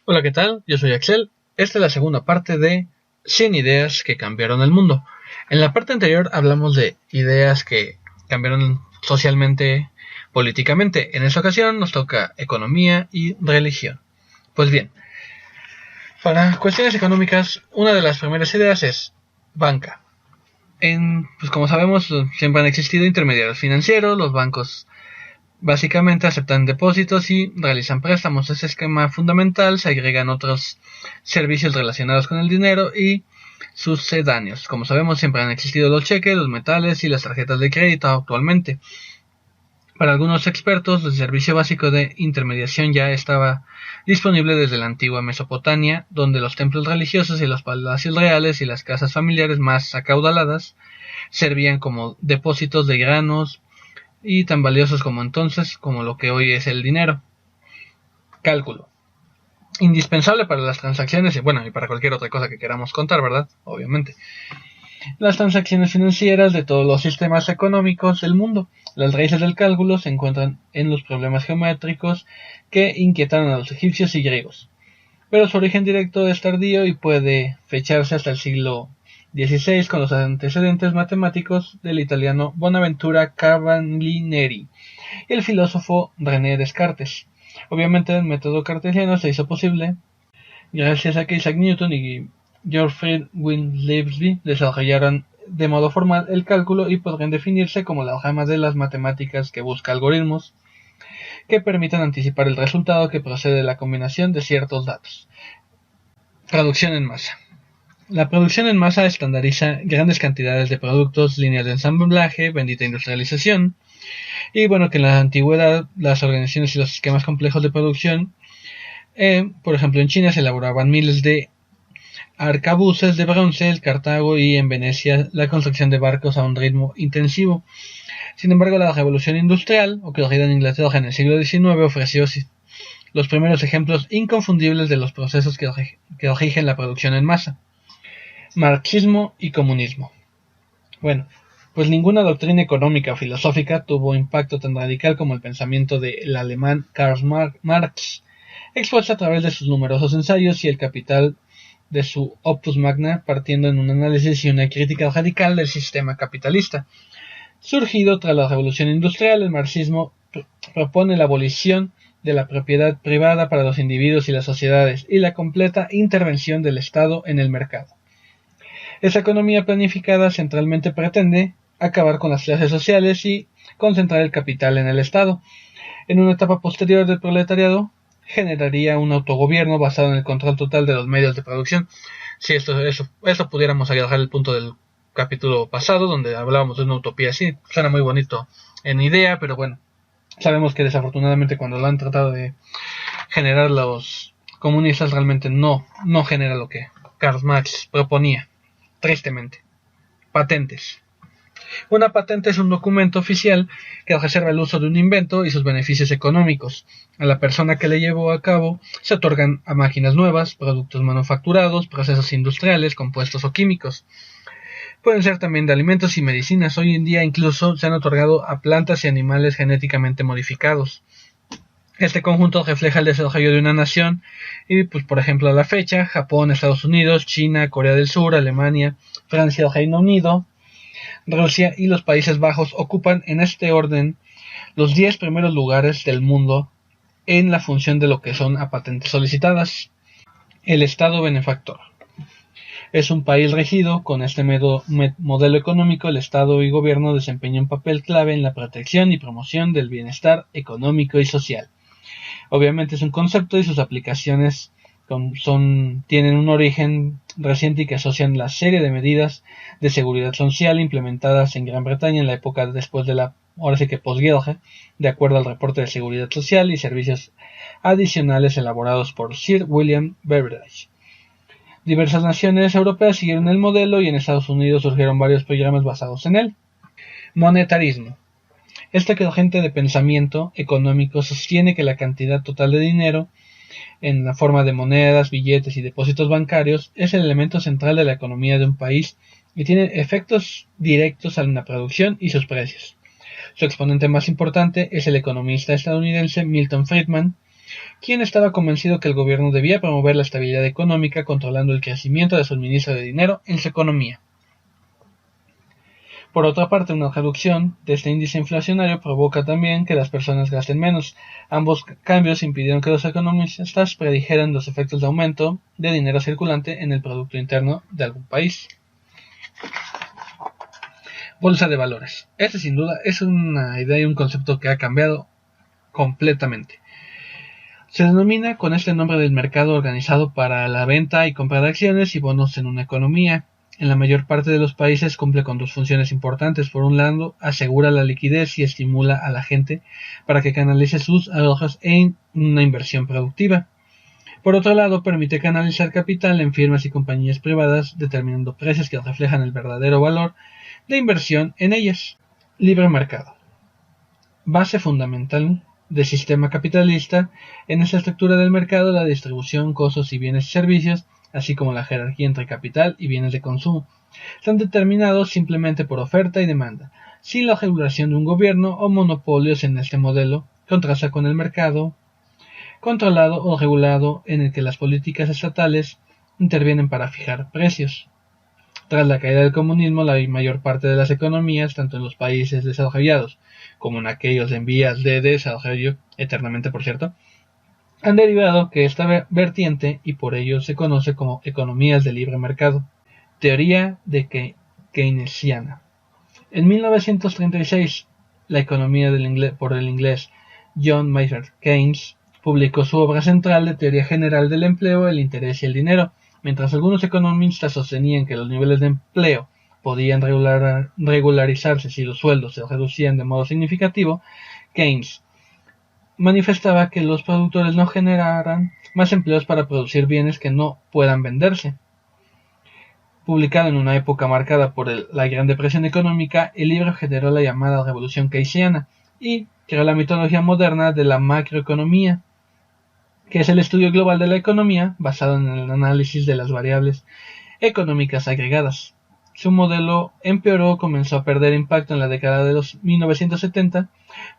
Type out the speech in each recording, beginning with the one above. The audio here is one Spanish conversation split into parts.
Hola, ¿qué tal? Yo soy Axel. Esta es la segunda parte de 100 ideas que cambiaron el mundo. En la parte anterior hablamos de ideas que cambiaron socialmente, políticamente. En esta ocasión nos toca economía y religión. Pues bien, para cuestiones económicas, una de las primeras ideas es banca. Pues como sabemos, siempre han existido intermediarios financieros, los bancos básicamente aceptan depósitos y realizan préstamos. Ese esquema fundamental se agregan otros servicios relacionados con el dinero y sucedáneos. Como sabemos, siempre han existido los cheques, los metales y las tarjetas de crédito actualmente. Para algunos expertos, el servicio básico de intermediación ya estaba disponible desde la antigua Mesopotamia, donde los templos religiosos y los palacios reales y las casas familiares más acaudaladas servían como depósitos de granos, y tan valiosos como entonces como lo que hoy es el dinero. Cálculo. Indispensable para las transacciones y para cualquier otra cosa que queramos contar, ¿verdad? Obviamente. Las transacciones financieras de todos los sistemas económicos del mundo. Las raíces del cálculo se encuentran en los problemas geométricos que inquietaron a los egipcios y griegos. Pero su origen directo es tardío y puede fecharse hasta el siglo XVI con los antecedentes matemáticos del italiano Bonaventura Cavalieri y el filósofo René Descartes. Obviamente el método cartesiano se hizo posible gracias a que Isaac Newton y Gottfried Leibniz desarrollaron de modo formal el cálculo y podrían definirse como la rama de las matemáticas que busca algoritmos que permitan anticipar el resultado que procede de la combinación de ciertos datos. Producción en masa. La producción en masa estandariza grandes cantidades de productos, líneas de ensamblaje, bendita industrialización, y que en la antigüedad las organizaciones y los esquemas complejos de producción, por ejemplo en China se elaboraban miles de arcabuces de bronce, en Cartago y en Venecia la construcción de barcos a un ritmo intensivo. Sin embargo, la revolución industrial, ocurrida en Inglaterra en el siglo XIX, ofreció los primeros ejemplos inconfundibles de los procesos que rigen la producción en masa. Marxismo y comunismo. Pues ninguna doctrina económica o filosófica tuvo impacto tan radical como el pensamiento del alemán Karl Marx, expuesto a través de sus numerosos ensayos y el capital de su opus magna, partiendo en un análisis y una crítica radical del sistema capitalista. Surgido tras la revolución industrial, el marxismo propone la abolición de la propiedad privada para los individuos y las sociedades y la completa intervención del Estado en el mercado. Esta economía planificada centralmente pretende acabar con las clases sociales y concentrar el capital en el Estado. En una etapa posterior del proletariado, generaría un autogobierno basado en el control total de los medios de producción. Si esto pudiéramos agarrar el punto del capítulo pasado, donde hablábamos de una utopía así, suena muy bonito en idea, pero sabemos que desafortunadamente cuando lo han tratado de generar los comunistas realmente no genera lo que Karl Marx proponía. Tristemente. Patentes. Una patente es un documento oficial que reserva el uso de un invento y sus beneficios económicos. A la persona que le llevó a cabo se otorgan a máquinas nuevas, productos manufacturados, procesos industriales, compuestos o químicos. Pueden ser también de alimentos y medicinas. Hoy en día incluso se han otorgado a plantas y animales genéticamente modificados. Este conjunto refleja el desarrollo de una nación y, por ejemplo, a la fecha, Japón, Estados Unidos, China, Corea del Sur, Alemania, Francia, Reino Unido, Rusia y los Países Bajos ocupan en este orden los 10 primeros lugares del mundo en la función de lo que son a patentes solicitadas. El Estado benefactor. Es un país regido con este modelo económico. El Estado y gobierno desempeñan un papel clave en la protección y promoción del bienestar económico y social. Obviamente es un concepto y sus aplicaciones tienen un origen reciente y que asocian la serie de medidas de seguridad social implementadas en Gran Bretaña en la época después de la posguerra, de acuerdo al reporte de seguridad social y servicios adicionales elaborados por Sir William Beveridge. Diversas naciones europeas siguieron el modelo y en Estados Unidos surgieron varios programas basados en él. Monetarismo. Esta corriente de pensamiento económico sostiene que la cantidad total de dinero, en la forma de monedas, billetes y depósitos bancarios, es el elemento central de la economía de un país y tiene efectos directos en la producción y sus precios. Su exponente más importante es el economista estadounidense Milton Friedman, quien estaba convencido que el gobierno debía promover la estabilidad económica controlando el crecimiento de suministro de dinero en su economía. Por otra parte, una reducción de este índice inflacionario provoca también que las personas gasten menos. Ambos cambios impidieron que los economistas predijeran los efectos de aumento de dinero circulante en el Producto Interno de algún país. Bolsa de valores. Este sin duda es una idea y un concepto que ha cambiado completamente. Se denomina con este nombre del mercado organizado para la venta y compra de acciones y bonos en una economía. En la mayor parte de los países cumple con dos funciones importantes. Por un lado, asegura la liquidez y estimula a la gente para que canalice sus ahorros en una inversión productiva. Por otro lado, permite canalizar capital en firmas y compañías privadas, determinando precios que reflejan el verdadero valor de inversión en ellas. Libre mercado. Base fundamental del sistema capitalista. En esta estructura del mercado, la distribución, costos y bienes y servicios, así como la jerarquía entre capital y bienes de consumo, están determinados simplemente por oferta y demanda, sin la regulación de un gobierno o monopolios. En este modelo contrasta con el mercado controlado o regulado en el que las políticas estatales intervienen para fijar precios. Tras la caída del comunismo, la mayor parte de las economías, tanto en los países desarrollados como en aquellos en vías de desarrollo, eternamente por cierto, han derivado que esta vertiente y por ello se conoce como economías de libre mercado. Teoría de keynesiana. En 1936, la economía por el inglés John Maynard Keynes publicó su obra central de teoría general del empleo, el interés y el dinero. Mientras algunos economistas sostenían que los niveles de empleo podían regularizarse si los sueldos se reducían de modo significativo, Keynes manifestaba que los productores no generaran más empleos para producir bienes que no puedan venderse. Publicado en una época marcada por la Gran Depresión económica, el libro generó la llamada Revolución Keynesiana y creó la metodología moderna de la macroeconomía, que es el estudio global de la economía basado en el análisis de las variables económicas agregadas. Su modelo empeoró, comenzó a perder impacto en la década de los 1970,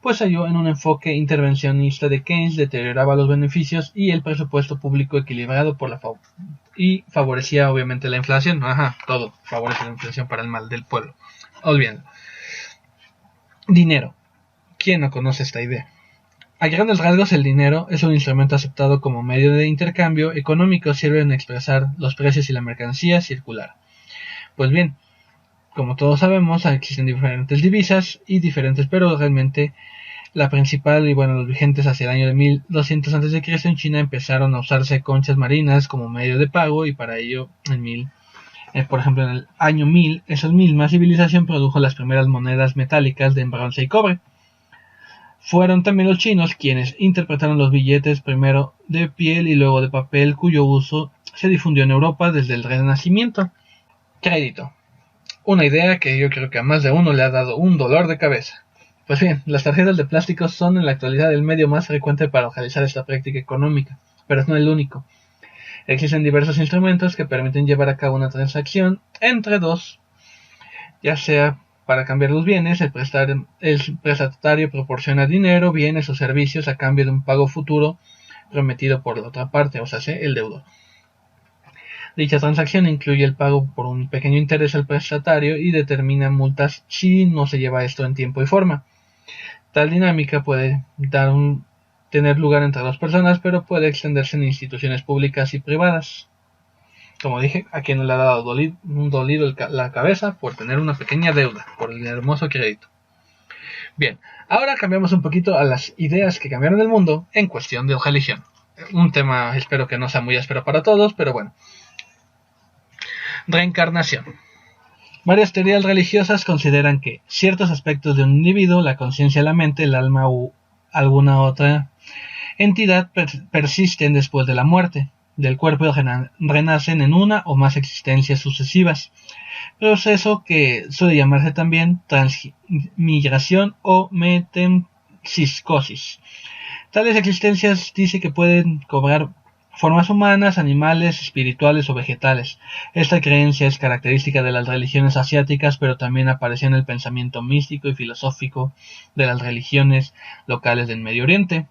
pues halló en un enfoque intervencionista de Keynes deterioraba los beneficios y el presupuesto público equilibrado y favorecía obviamente la inflación. Todo favorece la inflación para el mal del pueblo. Olvídenlo. Dinero. ¿Quién no conoce esta idea? A grandes rasgos, el dinero es un instrumento aceptado como medio de intercambio económico, sirve en expresar los precios y la mercancía circular. Pues bien, como todos sabemos, existen diferentes divisas y diferentes, pero realmente la principal y los vigentes hacia el año de 1200 a.C. en China empezaron a usarse conchas marinas como medio de pago y para ello por ejemplo en el año 1000, esa misma civilización produjo las primeras monedas metálicas de bronce y cobre. Fueron también los chinos quienes interpretaron los billetes primero de piel y luego de papel, cuyo uso se difundió en Europa desde el Renacimiento. Crédito. Una idea que yo creo que a más de uno le ha dado un dolor de cabeza. Pues bien, las tarjetas de plástico son en la actualidad el medio más frecuente para realizar esta práctica económica, pero no el único. Existen diversos instrumentos que permiten llevar a cabo una transacción entre dos, ya sea para cambiar los bienes, el prestatario proporciona dinero, bienes o servicios a cambio de un pago futuro prometido por la otra parte, o sea, el deudor. Dicha transacción incluye el pago por un pequeño interés al prestatario y determina multas si no se lleva esto en tiempo y forma. Tal dinámica puede tener lugar entre dos personas, pero puede extenderse en instituciones públicas y privadas. Como dije, a quien no le ha dado dolido la cabeza por tener una pequeña deuda, por el hermoso crédito. Bien, ahora cambiamos un poquito a las ideas que cambiaron el mundo en cuestión de religión. Un tema espero que no sea muy áspero para todos, pero bueno. Reencarnación. Varias teorías religiosas consideran que ciertos aspectos de un individuo, la conciencia, la mente, el alma u alguna otra entidad persisten después de la muerte del cuerpo y renacen en una o más existencias sucesivas, proceso que suele llamarse también transmigración o metempsicosis. Tales existencias dice que pueden cobrar formas humanas, animales, espirituales o vegetales. Esta creencia es característica de las religiones asiáticas, pero también apareció en el pensamiento místico y filosófico de las religiones locales del Medio Oriente.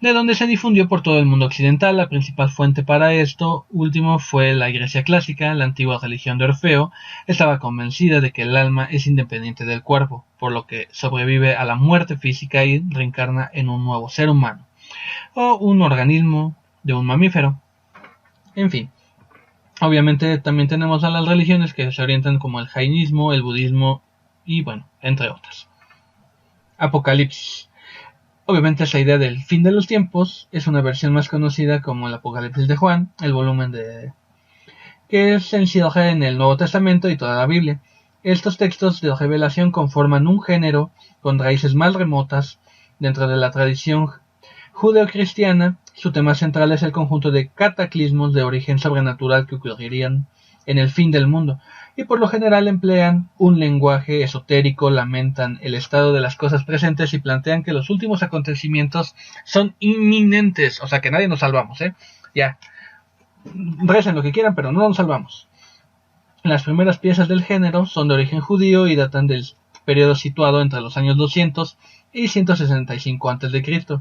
de donde se difundió por todo el mundo occidental. La principal fuente para esto último fue la Grecia clásica. La antigua religión de Orfeo estaba convencida de que el alma es independiente del cuerpo, por lo que sobrevive a la muerte física y reencarna en un nuevo ser humano, o un organismo de un mamífero. En fin, obviamente también tenemos a las religiones que se orientan como el jainismo, el budismo y bueno, entre otras. Apocalipsis. Obviamente esa idea del fin de los tiempos es una versión más conocida como el Apocalipsis de Juan, el volumen que se encierra en el Nuevo Testamento y toda la Biblia. Estos textos de revelación conforman un género con raíces más remotas dentro de la tradición judeocristiana. Su tema central es el conjunto de cataclismos de origen sobrenatural que ocurrirían en el fin del mundo, y por lo general emplean un lenguaje esotérico, lamentan el estado de las cosas presentes y plantean que los últimos acontecimientos son inminentes, o sea que nadie nos salvamos, ya, recen lo que quieran, pero no nos salvamos. Las primeras piezas del género son de origen judío y datan del periodo situado entre los años 200 y 165 a.C.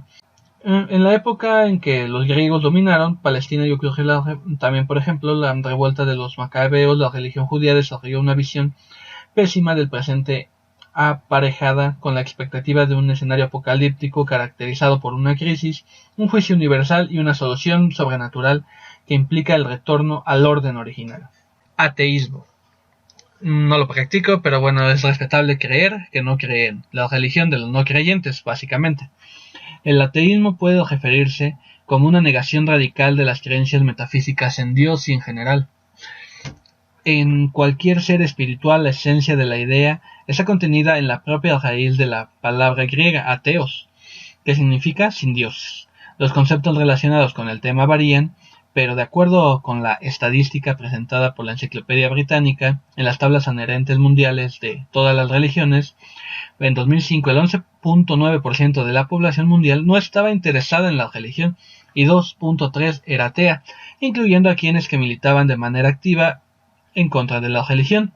En la época en que los griegos dominaron Palestina y ocurrió también, por ejemplo, la revuelta de los macabeos, la religión judía desarrolló una visión pésima del presente aparejada con la expectativa de un escenario apocalíptico caracterizado por una crisis, un juicio universal y una solución sobrenatural que implica el retorno al orden original. Ateísmo. No lo practico, pero bueno, es respetable creer que no creen. La religión de los no creyentes, básicamente. El ateísmo puede referirse como una negación radical de las creencias metafísicas en Dios y en general. En cualquier ser espiritual, la esencia de la idea está contenida en la propia raíz de la palabra griega ateos, que significa sin dioses. Los conceptos relacionados con el tema varían, pero de acuerdo con la estadística presentada por la Enciclopedia Británica en las tablas adherentes mundiales de todas las religiones, en 2005 el 11.9% de la población mundial no estaba interesada en la religión y 2.3% era atea, incluyendo a quienes que militaban de manera activa en contra de la religión.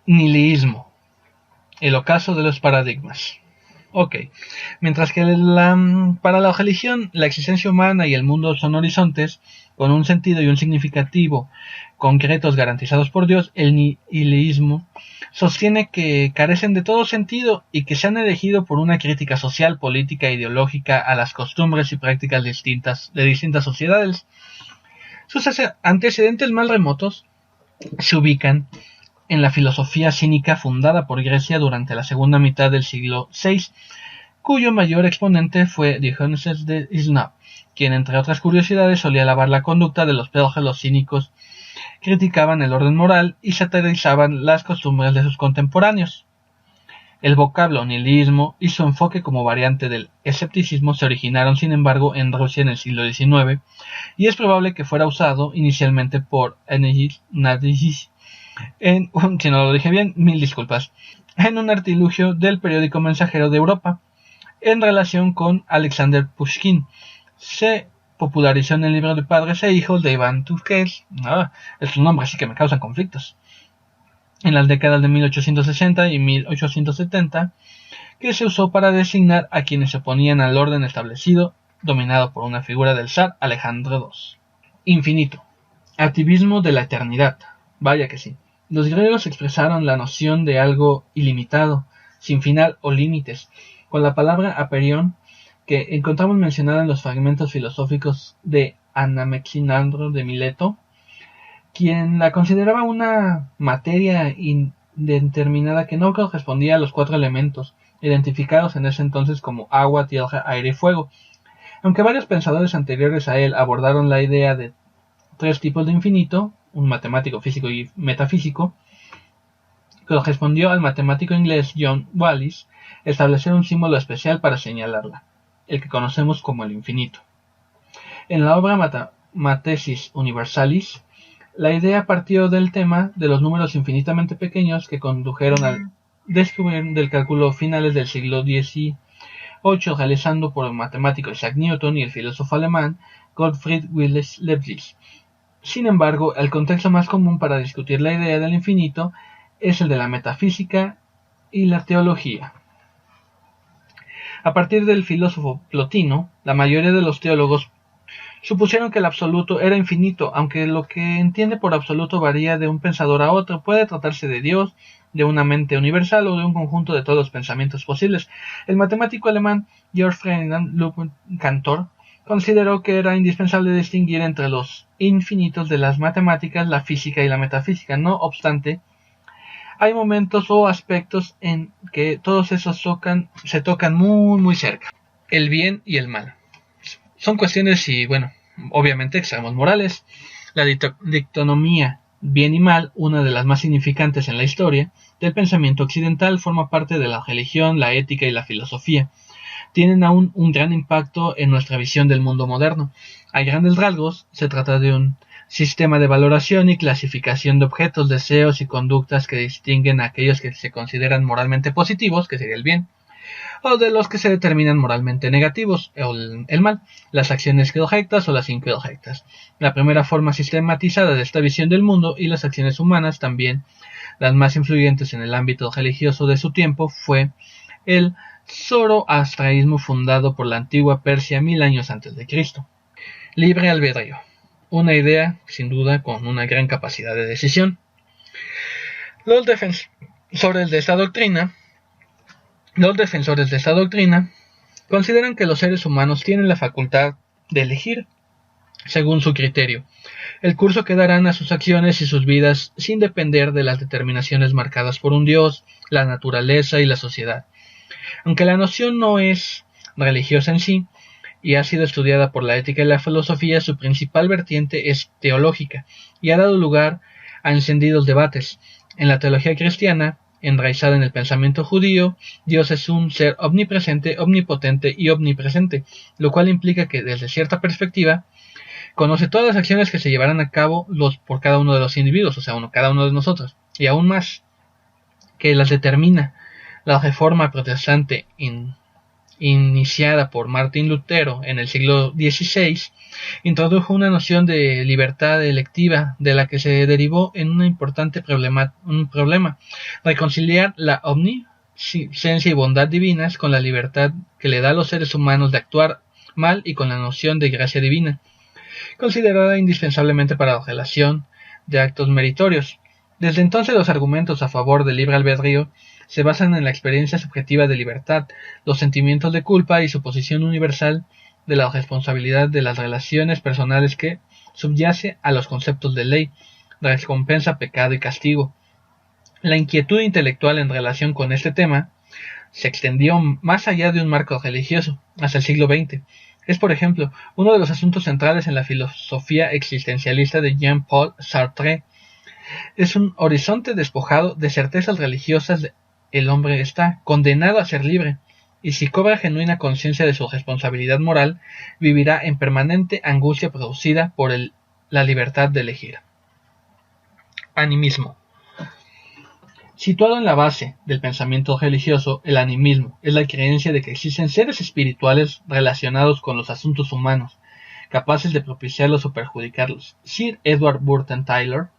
Nihilismo. El ocaso de los paradigmas. Ok, mientras que para la religión la existencia humana y el mundo son horizontes con un sentido y un significativo concretos garantizados por Dios, el nihilismo sostiene que carecen de todo sentido y que se han elegido por una crítica social, política e ideológica a las costumbres y prácticas de distintas sociedades. Sus antecedentes más remotos se ubican en la filosofía cínica fundada por Grecia durante la segunda mitad del siglo VI, cuyo mayor exponente fue Diógenes de Sinope, quien entre otras curiosidades solía alabar la conducta de los pedófilos cínicos, criticaban el orden moral y satirizaban las costumbres de sus contemporáneos. El vocablo nihilismo y su enfoque como variante del escepticismo se originaron, sin embargo, en Rusia en el siglo XIX, y es probable que fuera usado inicialmente por Nadigi, si no lo dije bien, mil disculpas, en un artilugio del periódico Mensajero de Europa, en relación con Alexander Pushkin. Se popularizó en el libro de Padres e Hijos de Iván Turgenev. Estos nombres sí que me causan conflictos. En las décadas de 1860 y 1870, que se usó para designar a quienes se oponían al orden establecido, dominado por una figura del zar Alejandro II. Infinito. Activismo de la eternidad. Vaya que sí. Los griegos expresaron la noción de algo ilimitado, sin final o límites, con la palabra apeiron, que encontramos mencionada en los fragmentos filosóficos de Anaximandro de Mileto, quien la consideraba una materia indeterminada que no correspondía a los 4 elementos, identificados en ese entonces como agua, tierra, aire y fuego. Aunque varios pensadores anteriores a él abordaron la idea de 3 tipos de infinito, un matemático, físico y metafísico, correspondió al matemático inglés John Wallis establecer un símbolo especial para señalarla, el que conocemos como el infinito. En la obra Mathesis Universalis, la idea partió del tema de los números infinitamente pequeños que condujeron al descubrimiento del cálculo finales del siglo XVIII, realizando por el matemático Isaac Newton y el filósofo alemán Gottfried Wilhelm Leibniz. Sin embargo, el contexto más común para discutir la idea del infinito es el de la metafísica y la teología. A partir del filósofo Plotino, la mayoría de los teólogos supusieron que el absoluto era infinito, aunque lo que entiende por absoluto varía de un pensador a otro. Puede tratarse de Dios, de una mente universal o de un conjunto de todos los pensamientos posibles. El matemático alemán Georg Ferdinand Cantor consideró que era indispensable distinguir entre los infinitos de las matemáticas, la física y la metafísica. No obstante, hay momentos o aspectos en que todos esos se tocan muy cerca. El bien y el mal. Son cuestiones y, obviamente extremos morales. La dicotomía bien y mal, una de las más significantes en la historia del pensamiento occidental, forma parte de la religión, la ética y la filosofía. Tienen aún un gran impacto en nuestra visión del mundo moderno. A grandes rasgos, se trata de un sistema de valoración y clasificación de objetos, deseos y conductas que distinguen a aquellos que se consideran moralmente positivos, que sería el bien, o de los que se determinan moralmente negativos, o el mal, las acciones correctas o las incorrectas. La primera forma sistematizada de esta visión del mundo y las acciones humanas, también las más influyentes en el ámbito religioso de su tiempo, fue el zoroastrianismo, fundado por la antigua Persia 1000 años antes de Cristo. Libre albedrío, una idea sin duda con una gran capacidad de decisión. Los defensores de esta doctrina consideran que los seres humanos tienen la facultad de elegir, según su criterio, el curso que darán a sus acciones y sus vidas sin depender de las determinaciones marcadas por un Dios, la naturaleza y la sociedad. Aunque la noción no es religiosa en sí, y ha sido estudiada por la ética y la filosofía, su principal vertiente es teológica, y ha dado lugar a encendidos debates. En la teología cristiana, enraizada en el pensamiento judío, Dios es un ser omnipresente, omnipotente y omnipresente, lo cual implica que, desde cierta perspectiva, conoce todas las acciones que se llevarán a cabo por cada uno de los individuos, o sea, cada uno de nosotros, y aún más, que las determina. La Reforma protestante iniciada por Martín Lutero en el siglo XVI, introdujo una noción de libertad electiva, de la que se derivó en un importante problema: reconciliar la omnisciencia y bondad divinas con la libertad que le da a los seres humanos de actuar mal y con la noción de gracia divina, considerada indispensablemente para la relación de actos meritorios. Desde entonces, los argumentos a favor del libre albedrío se basan en la experiencia subjetiva de libertad, los sentimientos de culpa y su posición universal de la responsabilidad de las relaciones personales que subyace a los conceptos de ley, recompensa, pecado y castigo. La inquietud intelectual en relación con este tema se extendió más allá de un marco religioso, hasta el siglo XX. Es, por ejemplo, uno de los asuntos centrales en la filosofía existencialista de Jean-Paul Sartre. Es un horizonte despojado de certezas religiosas. El hombre está condenado a ser libre, y si cobra genuina conciencia de su responsabilidad moral, vivirá en permanente angustia producida por la libertad de elegir. Animismo. Situado en la base del pensamiento religioso, el animismo es la creencia de que existen seres espirituales relacionados con los asuntos humanos, capaces de propiciarlos o perjudicarlos. Sir Edward Burton Taylor,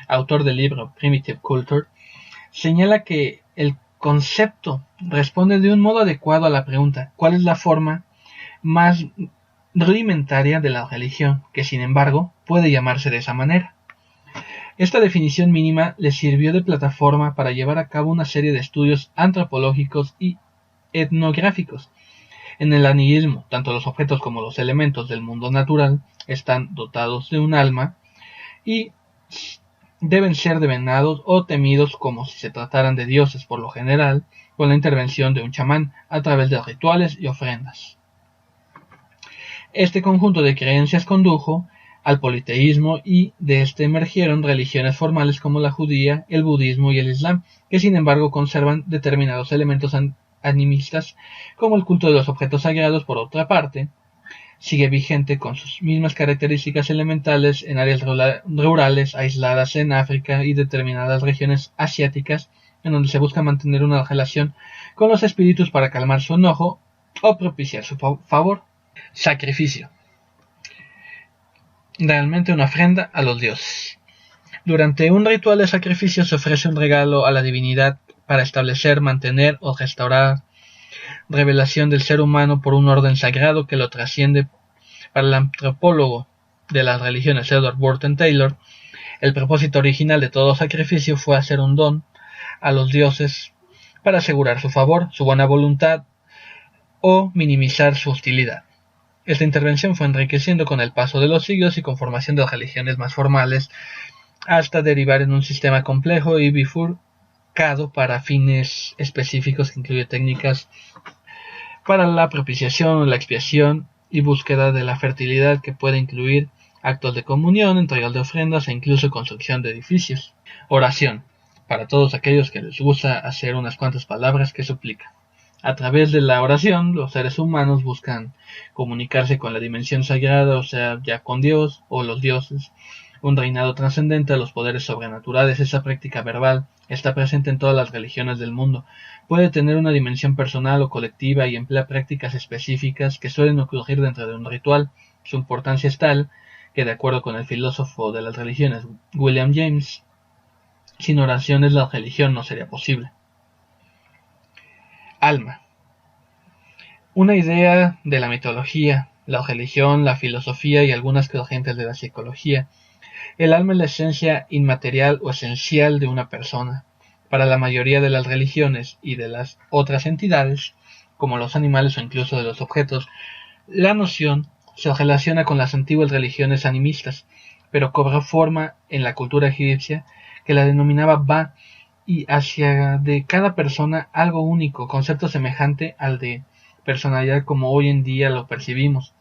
autor del libro Primitive Culture, señala que el concepto responde de un modo adecuado a la pregunta: ¿cuál es la forma más rudimentaria de la religión, que sin embargo puede llamarse de esa manera? Esta definición mínima le sirvió de plataforma para llevar a cabo una serie de estudios antropológicos y etnográficos. En el animismo, tanto los objetos como los elementos del mundo natural están dotados de un alma y deben ser devenados o temidos como si se trataran de dioses, por lo general, con la intervención de un chamán a través de rituales y ofrendas. Este conjunto de creencias condujo al politeísmo, y de este emergieron religiones formales como la judía, el budismo y el islam, que sin embargo conservan determinados elementos animistas, como el culto de los objetos sagrados. Por otra parte, sigue vigente con sus mismas características elementales en áreas rurales aisladas en África y determinadas regiones asiáticas, en donde se busca mantener una relación con los espíritus para calmar su enojo o propiciar su favor. Sacrificio. Realmente una ofrenda a los dioses. Durante un ritual de sacrificio se ofrece un regalo a la divinidad para establecer, mantener o restaurar revelación del ser humano por un orden sagrado que lo trasciende. Para el antropólogo de las religiones Edward Burton Taylor, el propósito original de todo sacrificio fue hacer un don a los dioses para asegurar su favor, su buena voluntad o minimizar su hostilidad. Esta intervención fue enriqueciendo con el paso de los siglos y con formación de religiones más formales, hasta derivar en un sistema complejo y bifurcado para fines específicos que incluye técnicas para la propiciación, la expiación y búsqueda de la fertilidad, que puede incluir actos de comunión, entregas de ofrendas e incluso construcción de edificios. Oración, para todos aquellos que les gusta hacer unas cuantas palabras que suplican. A través de la oración, los seres humanos buscan comunicarse con la dimensión sagrada, o sea, ya con Dios o los dioses, un reinado trascendente a los poderes sobrenaturales. Esa práctica verbal está presente en todas las religiones del mundo. Puede tener una dimensión personal o colectiva y emplea prácticas específicas que suelen ocurrir dentro de un ritual. Su importancia es tal que, de acuerdo con el filósofo de las religiones William James, sin oraciones la religión no sería posible. Alma. Una idea de la mitología, la religión, la filosofía y algunas corrientes de la psicología. El alma es la esencia inmaterial o esencial de una persona. Para la mayoría de las religiones y de las otras entidades, como los animales o incluso de los objetos, la noción se relaciona con las antiguas religiones animistas, pero cobró forma en la cultura egipcia, que la denominaba Ba, y hacía de cada persona algo único, concepto semejante al de personalidad como hoy en día lo percibimos.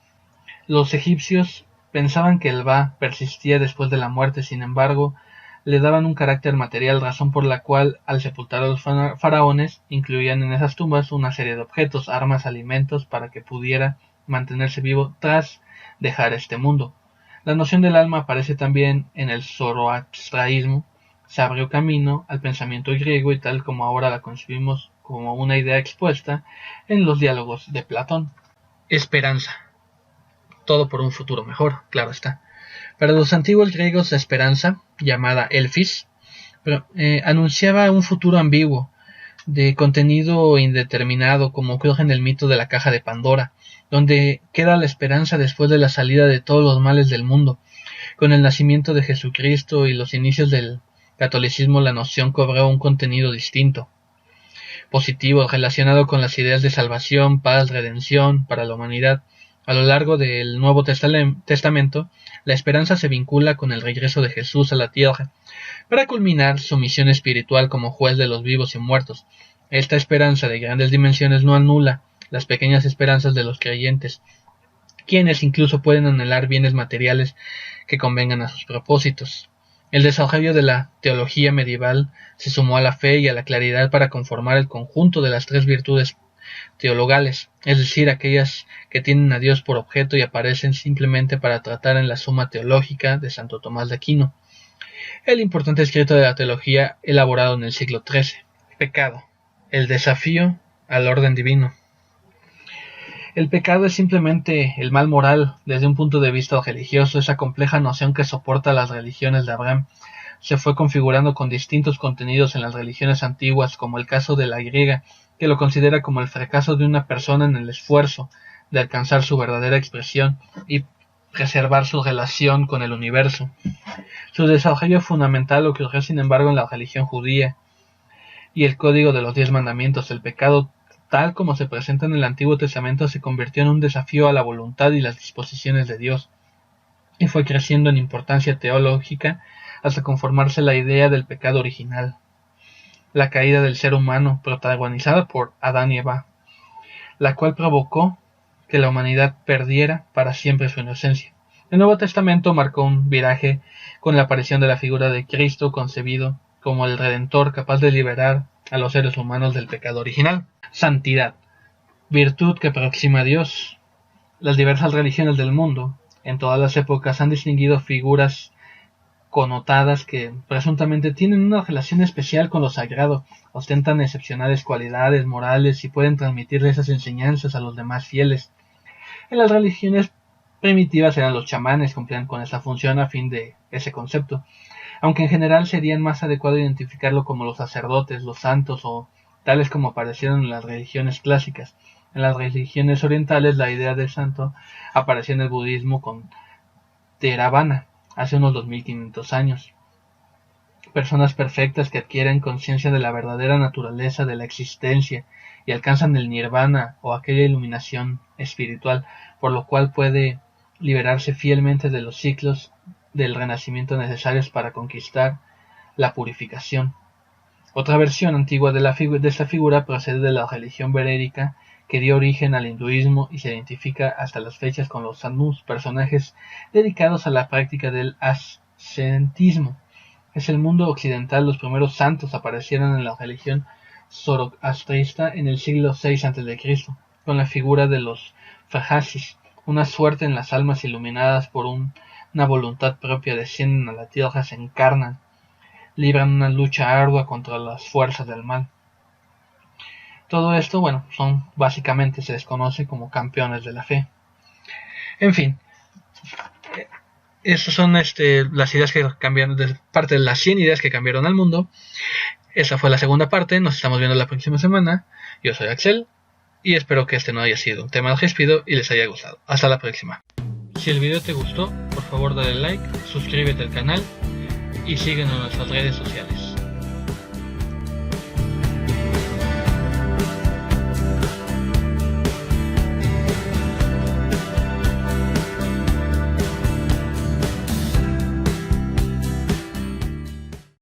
Los egipcios pensaban que el Ba persistía después de la muerte, sin embargo, le daban un carácter material, razón por la cual, al sepultar a los faraones, incluían en esas tumbas una serie de objetos, armas, alimentos, para que pudiera mantenerse vivo tras dejar este mundo. La noción del alma aparece también en el zoroastrianismo, se abrió camino al pensamiento griego y tal como ahora la concebimos como una idea expuesta en los diálogos de Platón. Esperanza. Todo por un futuro mejor, claro está. Para los antiguos griegos, la esperanza, llamada Elfis, anunciaba un futuro ambiguo, de contenido indeterminado, como ocurre en el mito de la caja de Pandora, donde queda la esperanza después de la salida de todos los males del mundo. Con el nacimiento de Jesucristo y los inicios del catolicismo, la noción cobró un contenido distinto, positivo, relacionado con las ideas de salvación, paz, redención para la humanidad. A lo largo del Nuevo Testamento, la esperanza se vincula con el regreso de Jesús a la tierra, para culminar su misión espiritual como juez de los vivos y muertos. Esta esperanza de grandes dimensiones no anula las pequeñas esperanzas de los creyentes, quienes incluso pueden anhelar bienes materiales que convengan a sus propósitos. El desarrollo de la teología medieval se sumó a la fe y a la claridad para conformar el conjunto de las tres virtudes teologales, es decir, aquellas que tienen a Dios por objeto y aparecen simplemente para tratar en la Suma Teológica de Santo Tomás de Aquino, el importante escrito de la teología elaborado en el siglo XIII. Pecado. El desafío al orden divino. El pecado es simplemente el mal moral desde un punto de vista religioso. Esa compleja noción que soporta las religiones de Abraham se fue configurando con distintos contenidos en las religiones antiguas, como el caso de la griega, que lo considera como el fracaso de una persona en el esfuerzo de alcanzar su verdadera expresión y preservar su relación con el universo. Su desarrollo fundamental ocurrió, sin embargo, en la religión judía y el Código de los 10 Mandamientos. El pecado, tal como se presenta en el Antiguo Testamento, se convirtió en un desafío a la voluntad y las disposiciones de Dios, y fue creciendo en importancia teológica hasta conformarse la idea del pecado original, la caída del ser humano, protagonizada por Adán y Eva, la cual provocó que la humanidad perdiera para siempre su inocencia. El Nuevo Testamento marcó un viraje con la aparición de la figura de Cristo, concebido como el Redentor capaz de liberar a los seres humanos del pecado original. Santidad, virtud que aproxima a Dios. Las diversas religiones del mundo, en todas las épocas, han distinguido figuras connotadas que presuntamente tienen una relación especial con lo sagrado, ostentan excepcionales cualidades morales y pueden transmitir esas enseñanzas a los demás fieles. En las religiones primitivas eran los chamanes, cumplían con esa función a fin de ese concepto, aunque en general serían más adecuado identificarlo como los sacerdotes, los santos o tales como aparecieron en las religiones clásicas. En las religiones orientales, la idea del santo apareció en el budismo con Theravada, hace unos 2500 años. Personas perfectas que adquieren conciencia de la verdadera naturaleza de la existencia y alcanzan el nirvana o aquella iluminación espiritual, por lo cual puede liberarse fielmente de los ciclos del renacimiento necesarios para conquistar la purificación. Otra versión antigua de esta figura procede de la religión berélica que dio origen al hinduismo y se identifica hasta las fechas con los sanus, personajes dedicados a la práctica del ascetismo. En el mundo occidental, los primeros santos aparecieron en la religión zoroastrista en el siglo VI a.C., con la figura de los Frajasis, una suerte en las almas iluminadas por una voluntad propia, descienden a la tierra, se encarnan, libran una lucha ardua contra las fuerzas del mal. Todo esto, básicamente se les conoce como campeones de la fe. En fin, esas son las ideas que cambiaron, parte de las 100 ideas que cambiaron al mundo. Esa fue la segunda parte, nos estamos viendo la próxima semana. Yo soy Axel y espero que este no haya sido un tema de despido y les haya gustado. Hasta la próxima. Si el video te gustó, por favor dale like, suscríbete al canal y síguenos en nuestras redes sociales.